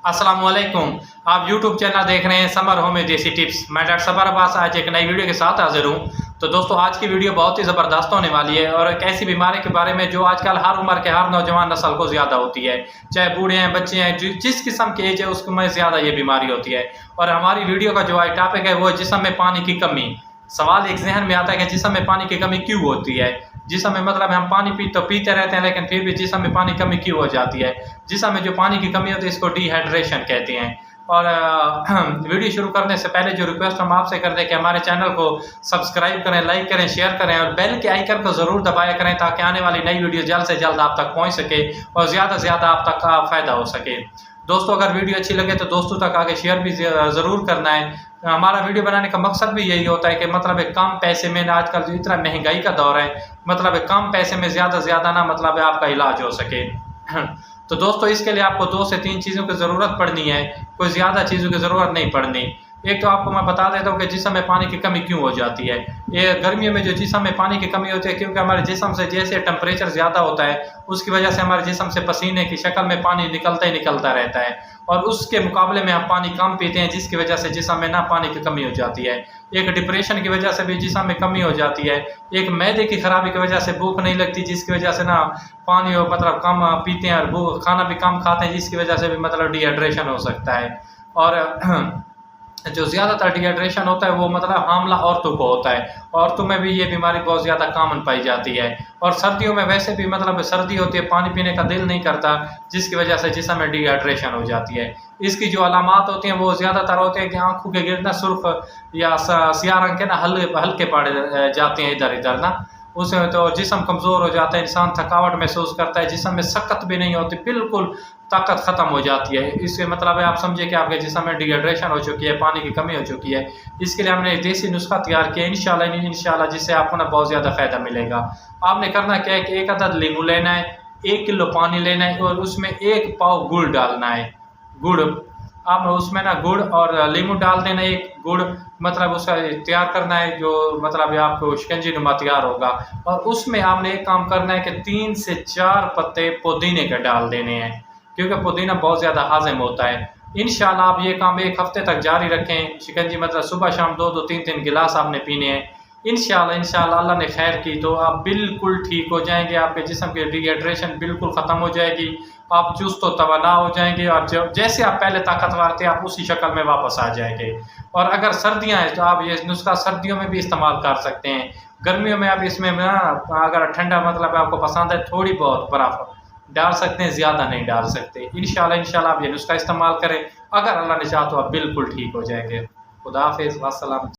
अस्सलामुअलैकुम। आप YouTube channel देख रहे हैं समर होम में देसी टिप्स। मैं डॉक्टर सबर अब्बास आज एक नई वीडियो के साथ हाजिर हूँ। तो दोस्तों आज की वीडियो बहुत ही ज़बरदस्त होने वाली है और एक ऐसी बीमारी के बारे में जो आजकल हर उम्र के हर नौजवान नस्ल को ज़्यादा होती है, चाहे बूढ़े हैं, बच्चे हैं, जिस किस्म की एज है उसमें ज़्यादा ये बीमारी होती है। और हमारी वीडियो का जो आज टॉपिक है वो है जिस्म में पानी की कमी। सवाल एक जहन में आता है कि जिस्म में पानी की कमी क्यों होती है। जिस्म में मतलब हम पानी पीते रहते हैं लेकिन फिर भी जिस्म में पानी की कमी क्यों हो जाती है। जिस्म में जो पानी की कमी होती है इसको डिहाइड्रेशन कहते हैं। और वीडियो शुरू करने से पहले जो रिक्वेस्ट हम आपसे करते हैं कि हमारे चैनल को सब्सक्राइब करें, लाइक करें, शेयर करें और बेल के आइकन को ज़रूर दबाया करें ताकि आने वाली नई वीडियो जल्द से जल्द आप तक पहुंच सके और ज़्यादा से ज़्यादा आप तक फ़ायदा हो सके। दोस्तों अगर वीडियो अच्छी लगे तो दोस्तों तक आगे शेयर भी ज़रूर करना है। हमारा वीडियो बनाने का मकसद भी यही होता है कि मतलब एक कम पैसे में ना, आजकल जो इतना महंगाई का दौर है, मतलब एक कम पैसे में ज़्यादा से ज़्यादा ना मतलब आपका इलाज हो सके। तो दोस्तों इसके लिए आपको 2 से 3 चीज़ों की ज़रूरत पड़नी है, कोई ज़्यादा चीज़ों की ज़रूरत नहीं पड़नी। एक तो आपको मैं बता देता हूँ कि जिस्म में पानी की कमी क्यों हो जाती है। ये गर्मियों में जो जिस्म में पानी की कमी होती है क्योंकि हमारे जिस्म से जैसे टेम्परेचर ज़्यादा होता है उसकी वजह से हमारे जिस्म से पसीने की शक्ल में पानी निकलता ही निकलता रहता है और उसके मुकाबले में हम पानी कम पीते हैं जिसकी वजह से जिस्म में ना पानी की कमी हो जाती है। एक डिप्रेशन की वजह से भी जिस्म में कमी हो जाती है। एक मैदे की खराबी की वजह से भूख नहीं लगती जिसकी वजह से ना पानी मतलब कम पीते हैं और खाना भी कम खाते हैं जिसकी वजह से भी मतलब डिहाइड्रेशन हो सकता है। और जो ज़्यादातर डिहाइड्रेशन होता है वो मतलब हामला औरतों को होता है। औरतों में भी ये बीमारी बहुत ज़्यादा कॉमन पाई जाती है और सर्दियों में वैसे भी मतलब सर्दी होती है, पानी पीने का दिल नहीं करता जिसकी वजह से जिस्म में डिहाइड्रेशन हो जाती है। इसकी जो अलामात होती हैं वो ज़्यादातर होते हैं कि आँखों के गिरना सुर्ख या स्याह रंग के ना हल्के पड़ जाते हैं इधर-इधर ना, उसमें तो जिस्म कमज़ोर हो जाता है, इंसान थकावट महसूस करता है, जिस्म में सकत भी नहीं होती, बिल्कुल ताकत ख़त्म हो जाती है। इससे मतलब है आप समझिए कि आपके जिस्म में डिहाइड्रेशन हो चुकी है, पानी की कमी हो चुकी है। इसके लिए हमने एक देसी नुस्खा तैयार किया इंशाल्लाह जिससे आपको ना बहुत ज़्यादा फ़ायदा मिलेगा। आपने करना क्या है कि 1 अदद नींबू लेना है, 1 किलो पानी लेना है और उसमें 1 पाव गुड़ डालना है। गुड़ आप उसमें ना गुड़ और नींबू डाल देना, एक गुड़ मतलब उसका तैयार करना है जो मतलब आपको शिकंजी नुमा तैयार होगा। और उसमें आपने एक काम करना है कि 3 से 4 पत्ते पुदीने के डाल देने हैं क्योंकि पुदीना बहुत ज़्यादा हाज़िम होता है। इंशाल्लाह आप ये काम 1 हफ़्ते तक जारी रखें। शिकंजी मतलब सुबह शाम 2-2 3-3 गिलास आपने पीने हैं। इंशाल्लाह अल्लाह ने खैर की तो आप बिल्कुल ठीक हो जाएंगे, आपके जिस्म की डिहाइड्रेशन बिल्कुल ख़त्म हो जाएगी, आप चुस्त व तवाना हो जाएंगे और जैसे आप पहले ताकतवर थे आप उसी शक्ल में वापस आ जाएंगे। और अगर सर्दियाँ हैं तो आप ये नुस्खा सर्दियों में भी इस्तेमाल कर सकते हैं। गर्मियों में आप इसमें ना अगर ठंडा मतलब आपको पसंद है थोड़ी बहुत बर्फ़ डाल सकते हैं, ज़्यादा नहीं डाल सकते। इंशाल्लाह आप ये नुस्खा इस्तेमाल करें, अगर अल्लाह ने चाहा तो आप बिल्कुल ठीक हो जाएंगे। खुदा हाफ़िज़, वस्सलाम।